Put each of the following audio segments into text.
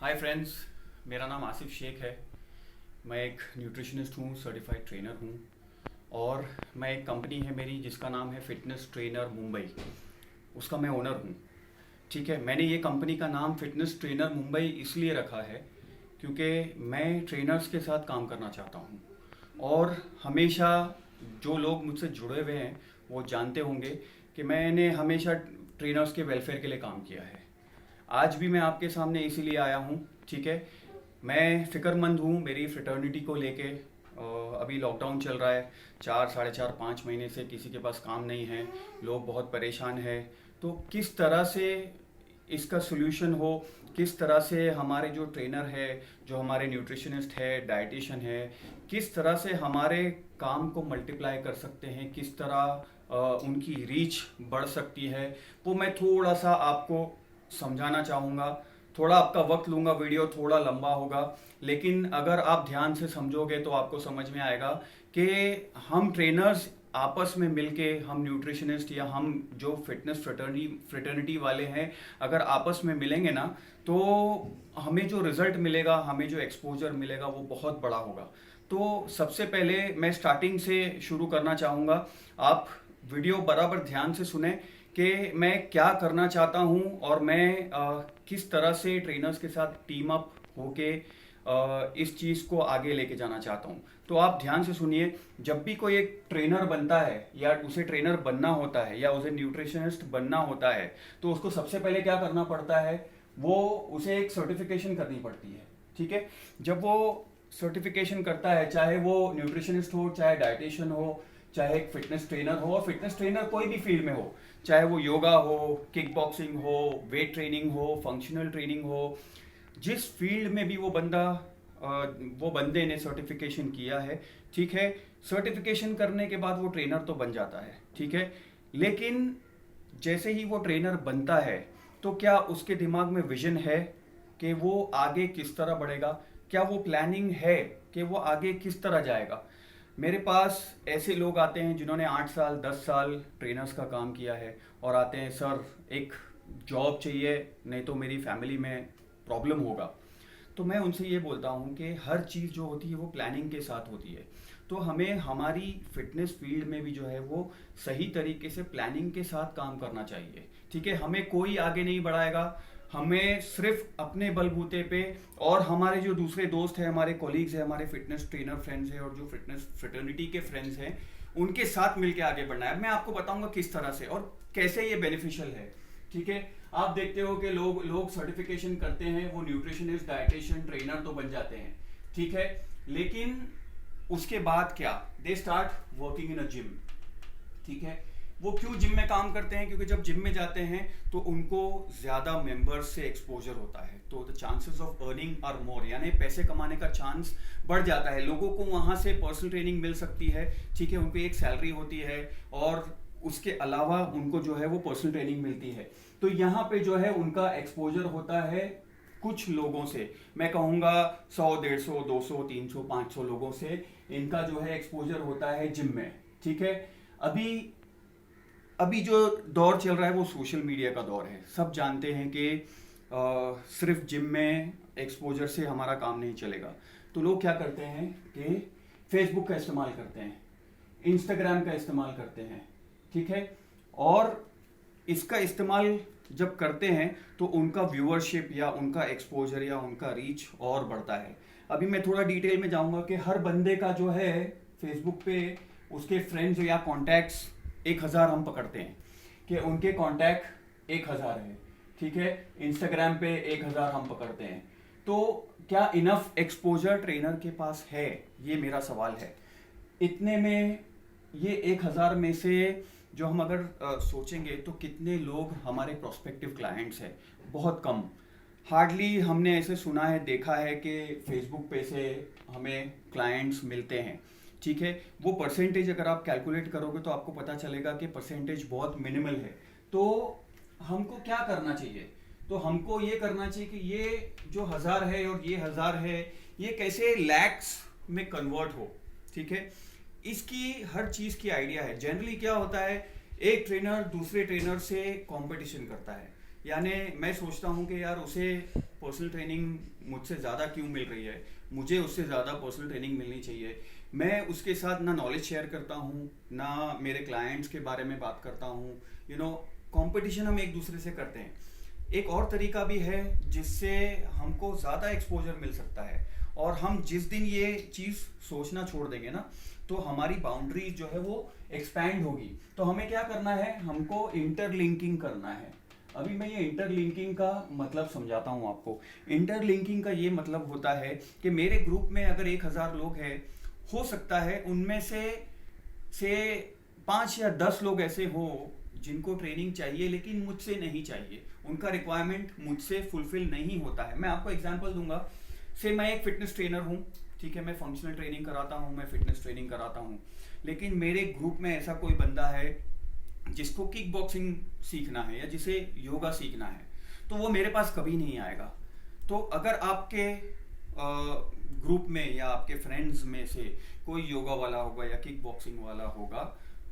Hi friends, मेरा नाम आसिफ शेख है। मैं एक न्यूट्रिशनिस्ट हूँ, सर्टिफाइड ट्रेनर हूँ और मैं एक कंपनी है मेरी जिसका नाम है फिटनेस ट्रेनर मुंबई, उसका मैं ओनर हूँ। ठीक है, मैंने ये कंपनी का नाम फिटनेस ट्रेनर मुंबई इसलिए रखा है क्योंकि मैं ट्रेनर्स के साथ काम करना चाहता हूँ और हमेशा जो लोग मुझसे जुड़े हुए हैं वो जानते होंगे कि मैंने हमेशा ट्रेनर्स के वेलफेयर के लिए काम किया है। आज भी मैं आपके सामने इसीलिए आया हूँ। ठीक है, मैं फ़िक्रमंद हूँ मेरी फ्रेटर्निटी को लेके। अभी लॉकडाउन चल रहा है, 4, साढ़े 4, 5 महीने से किसी के पास काम नहीं है, लोग बहुत परेशान हैं। तो किस तरह से इसका सोल्यूशन हो, किस तरह से हमारे जो ट्रेनर है, जो हमारे न्यूट्रिशनिस्ट है, डाइटिशियन है, किस तरह से हमारे काम को मल्टीप्लाई कर सकते हैं, किस तरह उनकी रीच बढ़ सकती है, वो मैं थोड़ा सा आपको समझाना चाहूँगा। थोड़ा आपका वक्त लूँगा, वीडियो थोड़ा लंबा होगा, लेकिन अगर आप ध्यान से समझोगे तो आपको समझ में आएगा कि हम ट्रेनर्स आपस में मिलके, हम न्यूट्रिशनिस्ट या हम जो फिटनेस फ्रेटर्निटी वाले हैं, अगर आपस में मिलेंगे ना तो हमें जो रिजल्ट मिलेगा, हमें जो एक्सपोजर मिलेगा वो बहुत बड़ा होगा। तो सबसे पहले मैं स्टार्टिंग से शुरू करना चाहूँगा। आप वीडियो बराबर ध्यान से सुने कि मैं क्या करना चाहता हूँ और मैं किस तरह से ट्रेनर्स के साथ टीम अप होके इस चीज़ को आगे लेके जाना चाहता हूँ। तो आप ध्यान से सुनिए। जब भी कोई एक ट्रेनर बनता है या उसे ट्रेनर बनना होता है या उसे न्यूट्रिशनिस्ट बनना होता है तो उसको सबसे पहले क्या करना पड़ता है, वो उसे एक सर्टिफिकेशन करनी पड़ती है। ठीक है, जब वो सर्टिफिकेशन करता है, चाहे वो न्यूट्रिशनिस्ट हो, चाहे डाइटिशियन हो, चाहे एक फिटनेस ट्रेनर हो, और फिटनेस ट्रेनर कोई भी फील्ड में हो, चाहे वो योगा हो, किक बॉक्सिंग हो, वेट ट्रेनिंग हो, फंक्शनल ट्रेनिंग हो, जिस फील्ड में भी वो बंदे ने सर्टिफिकेशन किया है। ठीक है, सर्टिफिकेशन करने के बाद वो ट्रेनर तो बन जाता है। ठीक है, लेकिन जैसे ही वो ट्रेनर बनता है तो क्या उसके दिमाग में विजन है कि वो आगे किस तरह बढ़ेगा? क्या वो प्लानिंग है कि वो आगे किस तरह जाएगा? मेरे पास ऐसे लोग आते हैं जिन्होंने 8 साल 10 साल ट्रेनर्स का काम किया है और आते हैं, सर एक जॉब चाहिए, नहीं तो मेरी फैमिली में प्रॉब्लम होगा। तो मैं उनसे ये बोलता हूँ कि हर चीज़ जो होती है वो प्लानिंग के साथ होती है। तो हमें हमारी फिटनेस फील्ड में भी जो है वो सही तरीके से प्लानिंग के साथ काम करना चाहिए। ठीक है, हमें कोई आगे नहीं बढ़ाएगा, हमें सिर्फ अपने बलबूते पे और हमारे जो दूसरे दोस्त हैं, हमारे कोलीग्स हैं, हमारे फिटनेस ट्रेनर फ्रेंड्स हैं और जो फिटनेस फ्रेटर्निटी के फ्रेंड्स हैं, उनके साथ मिलकर आगे बढ़ना है। मैं आपको बताऊंगा किस तरह से और कैसे ये बेनिफिशियल है। ठीक है, आप देखते हो कि लोग लोग सर्टिफिकेशन करते हैं, वो न्यूट्रिशनिस्ट, डाइटिशियन, ट्रेनर तो बन जाते हैं। ठीक है, लेकिन उसके बाद क्या? They start working in a gym. ठीक है, वो क्यों जिम में काम करते हैं? क्योंकि जब जिम में जाते हैं तो उनको ज़्यादा मेंबर्स से एक्सपोजर होता है, तो the chances of earning are more, यानी पैसे कमाने का चांस बढ़ जाता है। लोगों को वहाँ से पर्सनल ट्रेनिंग मिल सकती है। ठीक है, उनको एक सैलरी होती है और उसके अलावा उनको जो है वो पर्सनल ट्रेनिंग मिलती है। तो यहाँ पे जो है उनका एक्सपोजर होता है कुछ लोगों से, मैं कहूँगा 100, 150, 200, 300, 500 लोगों से इनका जो है एक्सपोजर होता है जिम में। ठीक है, अभी अभी जो दौर चल रहा है वो सोशल मीडिया का दौर है। सब जानते हैं कि सिर्फ जिम में एक्सपोजर से हमारा काम नहीं चलेगा। तो लोग क्या करते हैं कि फेसबुक का इस्तेमाल करते हैं, इंस्टाग्राम का इस्तेमाल करते हैं। ठीक है, और इसका इस्तेमाल जब करते हैं तो उनका व्यूअरशिप या उनका एक्सपोजर या उनका रीच और बढ़ता है। अभी मैं थोड़ा डिटेल में जाऊंगा कि हर बंदे का जो है फेसबुक पे उसके फ्रेंड्स या कॉन्टैक्ट्स 1000 हम पकड़ते हैं कि उनके कॉन्टैक्ट 1000 है। ठीक है, इंस्टाग्राम पे 1000 हम पकड़ते हैं। तो क्या इनफ एक्सपोजर ट्रेनर के पास है? ये मेरा सवाल है। इतने में ये 1000 में से जो हम अगर सोचेंगे तो कितने लोग हमारे प्रोस्पेक्टिव क्लाइंट्स हैं? बहुत कम। हार्डली हमने ऐसे सुना है, देखा है कि फेसबुक पे से हमें क्लाइंट्स मिलते हैं। ठीक है, वो परसेंटेज अगर आप कैलकुलेट करोगे तो आपको पता चलेगा कि परसेंटेज बहुत मिनिमल है। तो हमको क्या करना चाहिए? तो हमको ये करना चाहिए कि ये जो 1000 है और ये 1000 है, ये कैसे लैक्स में कन्वर्ट हो। ठीक है, इसकी हर चीज़ की आइडिया है। जनरली क्या होता है, एक ट्रेनर दूसरे ट्रेनर से कंपटीशन करता है। यानी मैं सोचता हूँ कि यार उसे पर्सनल ट्रेनिंग मुझसे ज़्यादा क्यों मिल रही है, मुझे उससे ज़्यादा पर्सनल ट्रेनिंग मिलनी चाहिए। मैं उसके साथ ना नॉलेज शेयर करता हूँ, ना मेरे क्लाइंट्स के बारे में बात करता हूँ। कंपटीशन हम एक दूसरे से करते हैं। एक और तरीका भी है जिससे हमको ज़्यादा एक्सपोजर मिल सकता है, और हम जिस दिन ये चीज़ सोचना छोड़ देंगे ना, तो हमारी बाउंड्रीज जो है वो एक्सपैंड होगी। तो हमें क्या करना है, हमको इंटरलिंकिंग करना है। अभी मैं ये इंटरलिंकिंग का मतलब समझाता हूँ आपको। इंटरलिंकिंग का ये मतलब होता है कि मेरे ग्रुप में अगर 1000 लोग हैं, हो सकता है उनमें से 5 या 10 लोग ऐसे हो जिनको ट्रेनिंग चाहिए लेकिन मुझसे नहीं चाहिए, उनका रिक्वायरमेंट मुझसे फुलफिल नहीं होता है। मैं आपको एग्जांपल दूंगा। से मैं एक फिटनेस ट्रेनर हूँ, ठीक है, मैं फंक्शनल ट्रेनिंग कराता हूँ, मैं फिटनेस ट्रेनिंग कराता हूँ, लेकिन मेरे ग्रुप में ऐसा कोई बंदा है जिसको किक बॉक्सिंग सीखना है या जिसे योगा सीखना है, तो वो मेरे पास कभी नहीं आएगा। तो अगर आपके ग्रुप में या आपके फ्रेंड्स में से कोई योगा वाला होगा या किक बॉक्सिंग वाला होगा,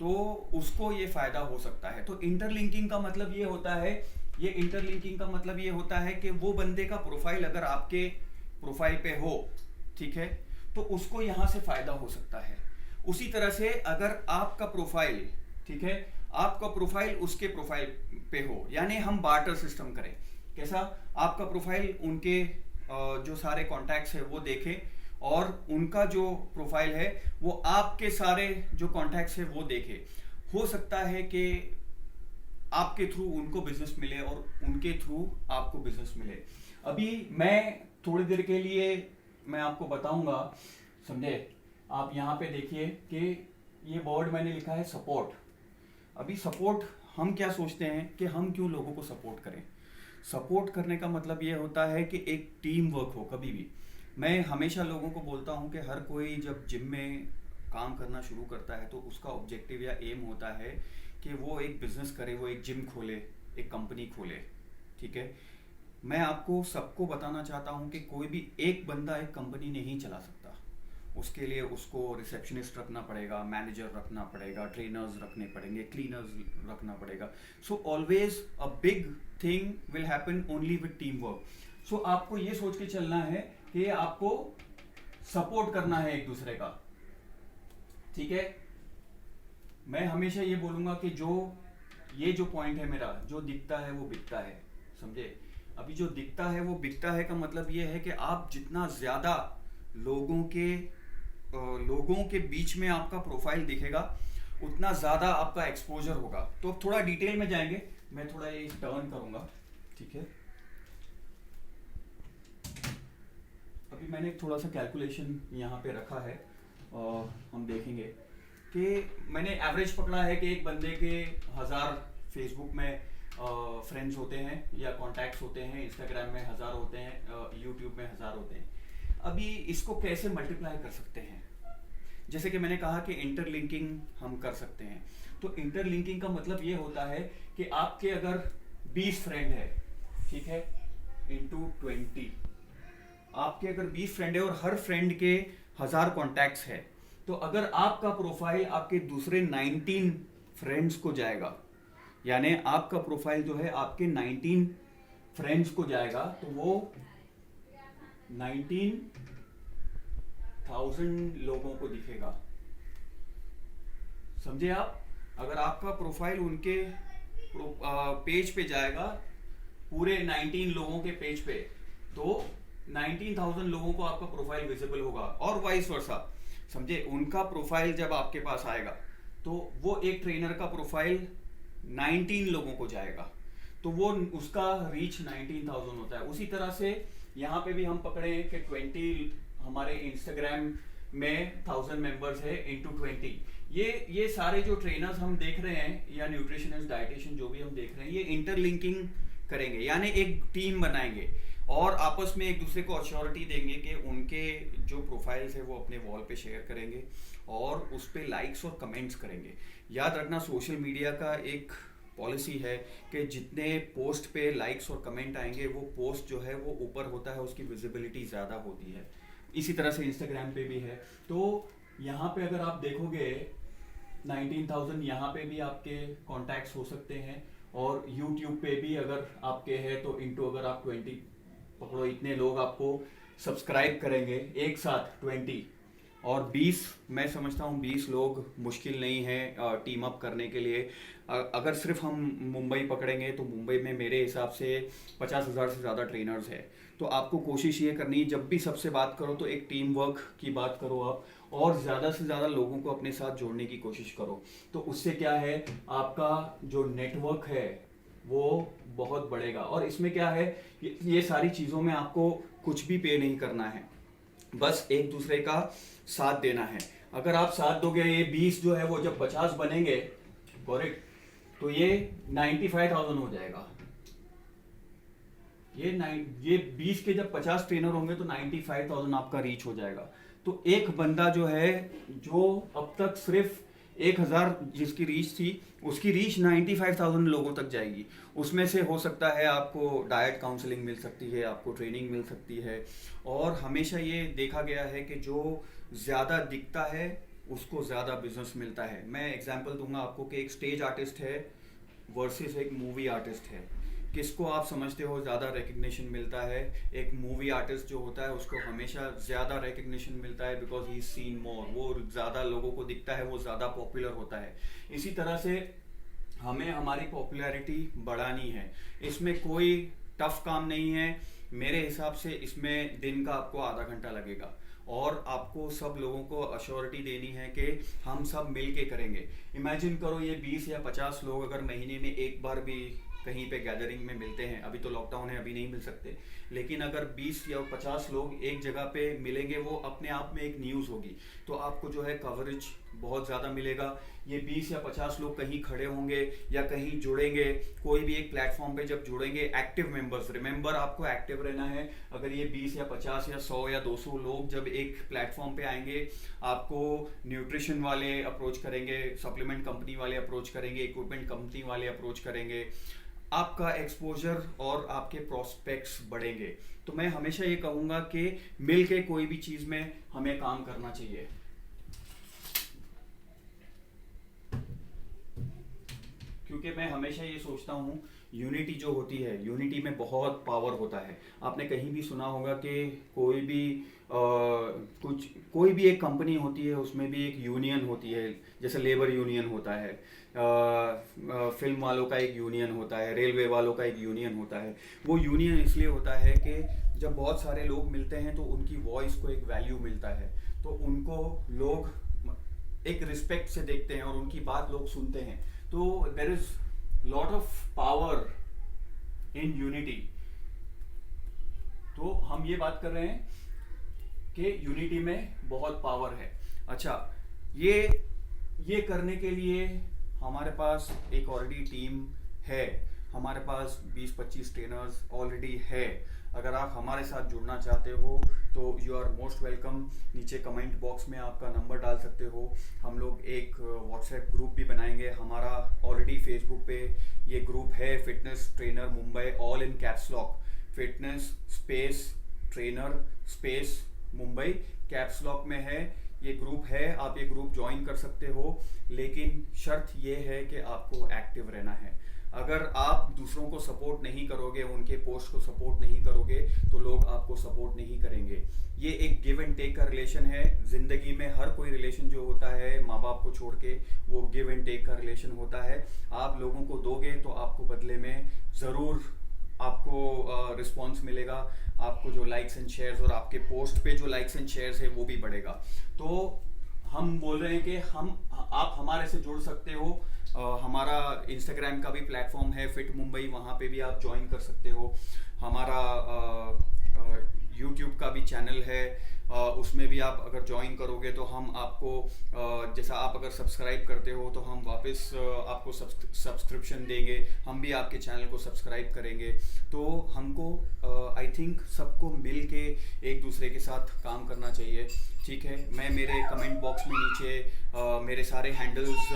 तो उसको ये फायदा हो सकता है। तो इंटरलिंकिंग का मतलब ये होता है, ये इंटरलिंकिंग का मतलब ये होता है कि वो बंदे का प्रोफाइल अगर आपके प्रोफाइल पे हो, ठीक है, तो उसको यहाँ से फायदा हो सकता है। उसी तरह से अगर आपका प्रोफाइल, ठीक है, आपका प्रोफाइल उसके प्रोफाइल पे हो, यानी हम बार्टर सिस्टम करें। कैसा? आपका प्रोफाइल उनके जो सारे कॉन्टैक्ट्स है वो देखे, और उनका जो प्रोफाइल है वो आपके सारे जो कॉन्टैक्ट्स है वो देखे। हो सकता है कि आपके थ्रू उनको बिजनेस मिले और उनके थ्रू आपको बिजनेस मिले। अभी मैं थोड़ी देर के लिए मैं आपको बताऊंगा, समझे? आप यहाँ पे देखिए कि ये बोर्ड मैंने लिखा है सपोर्ट। अभी सपोर्ट, हम क्या सोचते हैं कि हम क्यों लोगों को सपोर्ट करें। सपोर्ट करने का मतलब ये होता है कि एक टीम वर्क हो। कभी भी मैं हमेशा लोगों को बोलता हूँ कि हर कोई जब जिम में काम करना शुरू करता है तो उसका ऑब्जेक्टिव या एम होता है कि वो एक बिजनेस करे, वो एक जिम खोले, एक कंपनी खोले, ठीक है। मैं आपको सबको बताना चाहता हूँ कि कोई भी एक बंदा एक कंपनी नहीं चला सकता। उसके लिए उसको रिसेप्शनिस्ट रखना पड़ेगा, मैनेजर रखना पड़ेगा, ट्रेनर्स रखने पड़ेंगे, क्लीनर्स रखना पड़ेगा। So always a big thing will happen only with team work. So आपको ये सोच के चलना है कि आपको सपोर्ट करना है एक दूसरे का, ठीक है। मैं हमेशा ये बोलूंगा कि ये जो पॉइंट है मेरा, जो दिखता है वो बिकता है, समझे। अभी जो दिखता है वो बिकता है का मतलब ये है कि आप जितना ज्यादा लोगों के बीच में आपका प्रोफाइल दिखेगा, उतना ज्यादा आपका एक्सपोजर होगा। तो थोड़ा डिटेल में जाएंगे, मैं थोड़ा ये टर्न करूंगा, ठीक है। अभी मैंने थोड़ा सा कैलकुलेशन यहाँ पे रखा है, और हम देखेंगे कि मैंने एवरेज पकड़ा है कि एक बंदे के 1000 फेसबुक में फ्रेंड्स होते हैं या कॉन्टैक्ट्स होते हैं, इंस्टाग्राम में 1000 होते हैं, यूट्यूब में 1000 होते हैं। अभी इसको कैसे मल्टीप्लाई कर सकते हैं? जैसे कि मैंने कहा कि इंटरलिंकिंग हम कर सकते हैं। तो इंटरलिंकिंग का मतलब ये होता है कि आपके अगर 20 फ्रेंड है, ठीक है, इंटू 20, आपके अगर 20 फ्रेंड है और हर फ्रेंड के 1000 कॉन्टैक्ट्स है, तो अगर आपका प्रोफाइल आपके दूसरे 19 फ्रेंड्स को जाएगा, यानी आपका प्रोफाइल जो है आपके 19 फ्रेंड्स को जाएगा, तो वो 19,000 लोगों को दिखेगा, समझे आप। अगर आपका प्रोफाइल उनके पेज पे जाएगा, पूरे 19 लोगों के पेज पे, तो 19,000 लोगों को आपका प्रोफाइल विजिबल होगा, और वाइस वर्सा, समझे। उनका प्रोफाइल जब आपके पास आएगा तो वो एक ट्रेनर का प्रोफाइल 19 लोगों को जाएगा, तो वो उसका रीच 19,000 होता है। उसी तरह से यहाँ पे भी हम पकड़े कि 20 हमारे इंस्टाग्राम में 1000 मेंबर्स है, इंटू 20, ये सारे जो ट्रेनर्स हम देख रहे हैं या न्यूट्रिशनिस्ट, डाइटिशियन जो भी हम देख रहे हैं, ये इंटरलिंकिंग करेंगे, यानी एक टीम बनाएंगे और आपस में एक दूसरे को अश्योरिटी देंगे कि उनके जो प्रोफाइल्स है वो अपने वॉल पे शेयर करेंगे और उस पर लाइक्स और कमेंट्स करेंगे। याद रखना, सोशल मीडिया का एक पॉलिसी है कि जितने पोस्ट पे लाइक्स और कमेंट आएंगे, वो पोस्ट जो है वो ऊपर होता है, उसकी विजिबिलिटी ज़्यादा होती है। इसी तरह से इंस्टाग्राम पे भी है। तो यहाँ पे अगर आप देखोगे 19,000, यहाँ पे भी आपके कॉन्टैक्ट्स हो सकते हैं, और YouTube पे भी अगर आपके हैं तो इंटू अगर आप 20 पकड़ो, इतने लोग आपको सब्सक्राइब करेंगे एक साथ 20, और 20, मैं समझता हूँ 20 लोग मुश्किल नहीं है टीम अप करने के लिए। अगर सिर्फ हम मुंबई पकड़ेंगे तो मुंबई में मेरे हिसाब से 50,000 से ज़्यादा ट्रेनर्स हैं। तो आपको कोशिश ये करनी है, जब भी सबसे बात करो तो एक टीम वर्क की बात करो आप, और ज़्यादा से ज़्यादा लोगों को अपने साथ जोड़ने की कोशिश करो। तो उससे क्या है, आपका जो नेटवर्क है वो बहुत बढ़ेगा। और इसमें क्या है, ये सारी चीज़ों में आपको कुछ भी पे नहीं करना है, बस एक दूसरे का साथ देना है। अगर आप साथ दोगे, ये 20 जो है वो जब 50 बनेंगे, करेक्ट, तो ये 95,000 हो जाएगा। ये 20 के जब 50 ट्रेनर होंगे तो 95,000 आपका रीच हो जाएगा। तो एक बंदा जो है, जो अब तक सिर्फ 1,000 जिसकी रीच थी, उसकी रीच 95,000 लोगों तक जाएगी। उसमें से हो सकता है आपको डाइट काउंसलिंग मिल सकती है, आपको ट्रेनिंग मिल सकती है। और हमेशा ये देखा गया है कि जो ज़्यादा दिखता है उसको ज़्यादा बिजनेस मिलता है। मैं एग्जांपल दूंगा आपको कि एक स्टेज आर्टिस्ट है वर्सेस एक मूवी आर्टिस्ट है, किसको आप समझते हो ज़्यादा रिकग्निशन मिलता है? एक मूवी आर्टिस्ट जो होता है उसको हमेशा ज़्यादा रिकग्निशन मिलता है, बिकॉज ही सीन मोर, वो ज़्यादा लोगों को दिखता है, वो ज़्यादा पॉपुलर होता है। इसी तरह से हमें हमारी पॉपुलैरिटी बढ़ानी है। इसमें कोई टफ काम नहीं है मेरे हिसाब से। इसमें दिन का आपको आधा घंटा लगेगा और आपको सब लोगों को अश्योरिटी देनी है कि हम सब मिल के करेंगे। इमेजिन करो ये 20 या 50 लोग अगर महीने में एक बार भी कहीं पे गैदरिंग में मिलते हैं, अभी तो लॉकडाउन है, अभी नहीं मिल सकते, लेकिन अगर 20 या 50 लोग एक जगह पे मिलेंगे, वो अपने आप में एक न्यूज़ होगी। तो आपको जो है कवरेज बहुत ज़्यादा मिलेगा। ये 20 या 50 लोग कहीं खड़े होंगे या कहीं जुड़ेंगे, कोई भी एक प्लेटफॉर्म पे जब जुड़ेंगे, एक्टिव मेंबर्स, रिमेंबर आपको एक्टिव रहना है। अगर ये 20 या 50 या 100 या 200 लोग जब एक प्लेटफॉर्म पे आएंगे, आपको न्यूट्रिशन वाले अप्रोच करेंगे, सप्लीमेंट कंपनी वाले अप्रोच करेंगे, इक्विपमेंट कंपनी वाले अप्रोच करेंगे, आपका एक्सपोजर और आपके प्रोस्पेक्ट्स बढ़ेंगे। तो मैं हमेशा ये कहूँगा कि मिल के कोई भी चीज़ में हमें काम करना चाहिए। क्योंकि मैं हमेशा ये सोचता हूँ, यूनिटी जो होती है, यूनिटी में बहुत पावर होता है। आपने कहीं भी सुना होगा कि कोई भी एक कंपनी होती है, उसमें भी एक यूनियन होती है, जैसे लेबर यूनियन होता है, फिल्म वालों का एक यूनियन होता है, रेलवे वालों का एक यूनियन होता है। वो यूनियन इसलिए होता है कि जब बहुत सारे लोग मिलते हैं तो उनकी वॉइस को एक वैल्यू मिलता है, तो उनको लोग एक रिस्पेक्ट से देखते हैं और उनकी बात लोग सुनते हैं। तो there is lot of power in unity. तो हम ये बात कर रहे हैं कि यूनिटी में बहुत पावर है। अच्छा, ये करने के लिए हमारे पास एक ऑलरेडी टीम है, हमारे पास 20-25 ट्रेनर्स ऑलरेडी है। अगर आप हमारे साथ जुड़ना चाहते हो तो यू आर मोस्ट वेलकम। नीचे कमेंट बॉक्स में आपका नंबर डाल सकते हो। हम लोग एक व्हाट्सएप ग्रुप भी बनाएंगे। हमारा ऑलरेडी फेसबुक पे ये ग्रुप है, fitness trainer Mumbai, all in caps lock, fitness space trainer space Mumbai, caps lock में है ये ग्रुप है। आप ये ग्रुप ज्वाइन कर सकते हो, लेकिन शर्त ये है कि आपको एक्टिव रहना है। अगर आप दूसरों को सपोर्ट नहीं करोगे, उनके पोस्ट को सपोर्ट नहीं करोगे, तो लोग आपको सपोर्ट नहीं करेंगे। ये एक गिव एंड टेक का रिलेशन है। जिंदगी में हर कोई रिलेशन जो होता है माँ बाप को छोड़ के, वो गिव एंड टेक का रिलेशन होता है। आप लोगों को दोगे तो आपको बदले में ज़रूर आपको रिस्पॉन्स मिलेगा। आपको जो लाइक्स एंड शेयर्स, और आपके पोस्ट पे जो लाइक्स एंड शेयर्स है वो भी बढ़ेगा। तो हम बोल रहे हैं कि आप हमारे से जुड़ सकते हो। हमारा इंस्टाग्राम का भी प्लेटफॉर्म है फिट मुंबई, वहाँ पे भी आप ज्वाइन कर सकते हो। हमारा यूट्यूब का भी चैनल है, उसमें भी आप अगर ज्वाइन करोगे तो हम आपको जैसा आप अगर सब्सक्राइब करते हो तो हम वापस आपको सब्सक्रिप्शन देंगे, हम भी आपके चैनल को सब्सक्राइब करेंगे। तो हमको आई थिंक सबको मिल के एक दूसरे के साथ काम करना चाहिए, ठीक है। मैं मेरे कमेंट बॉक्स में नीचे मेरे सारे हैंडल्स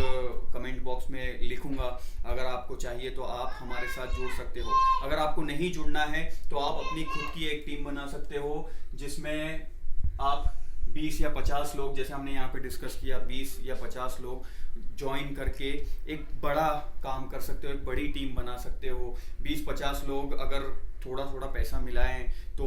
कमेंट बॉक्स में लिखूंगा। अगर आपको चाहिए तो आप हमारे साथ जुड़ सकते हो। अगर आपको नहीं जुड़ना है तो आप अपनी खुद की एक टीम बना सकते हो, जिसमें आप 20 या 50 लोग, जैसे हमने यहाँ पे डिस्कस किया, 20 या 50 लोग ज्वाइन करके एक बड़ा काम कर सकते हो, एक बड़ी टीम बना सकते हो। 20-50 लोग अगर थोड़ा थोड़ा पैसा मिलाएं तो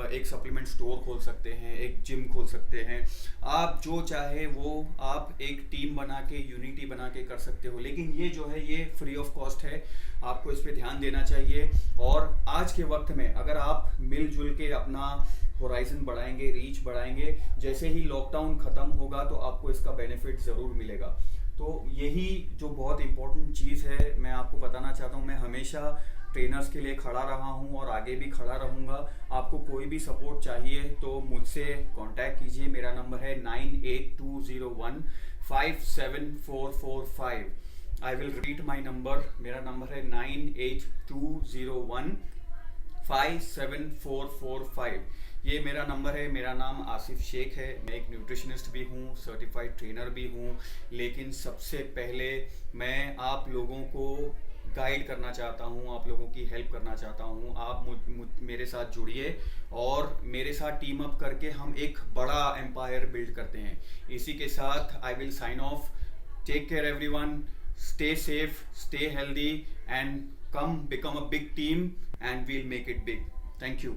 एक सप्लीमेंट स्टोर खोल सकते हैं, एक जिम खोल सकते हैं। आप जो चाहे वो आप एक टीम बना के, यूनिटी बना के कर सकते हो। लेकिन ये जो है ये फ्री ऑफ कॉस्ट है, आपको इस पे ध्यान देना चाहिए। और आज के वक्त में अगर आप मिलजुल के अपना होराइजन बढ़ाएंगे, रीच बढ़ाएंगे, जैसे ही लॉकडाउन खत्म होगा तो आपको इसका बेनिफिट ज़रूर मिलेगा। तो यही जो बहुत इंपॉर्टेंट चीज़ है मैं आपको बताना चाहता हूँ। मैं हमेशा ट्रेनर्स के लिए खड़ा रहा हूँ और आगे भी खड़ा रहूँगा। आपको कोई भी सपोर्ट चाहिए तो मुझसे कांटेक्ट कीजिए। मेरा नंबर है 9820157445। I will repeat my number. मेरा नंबर है 9820157445। ये मेरा नंबर है। मेरा नाम आसिफ शेख है। मैं एक न्यूट्रिशनिस्ट भी हूँ, सर्टिफाइड ट्रेनर भी हूँ। लेकिन सबसे पहले मैं आप लोगों को गाइड करना चाहता हूँ, आप लोगों की हेल्प करना चाहता हूँ। आप मेरे साथ जुड़िए और मेरे साथ टीम अप करके हम एक बड़ा एम्पायर बिल्ड करते हैं। इसी के साथ I will sign off. Take care everyone, stay safe, stay healthy, and come become a big team, and we'll make it big. Thank you.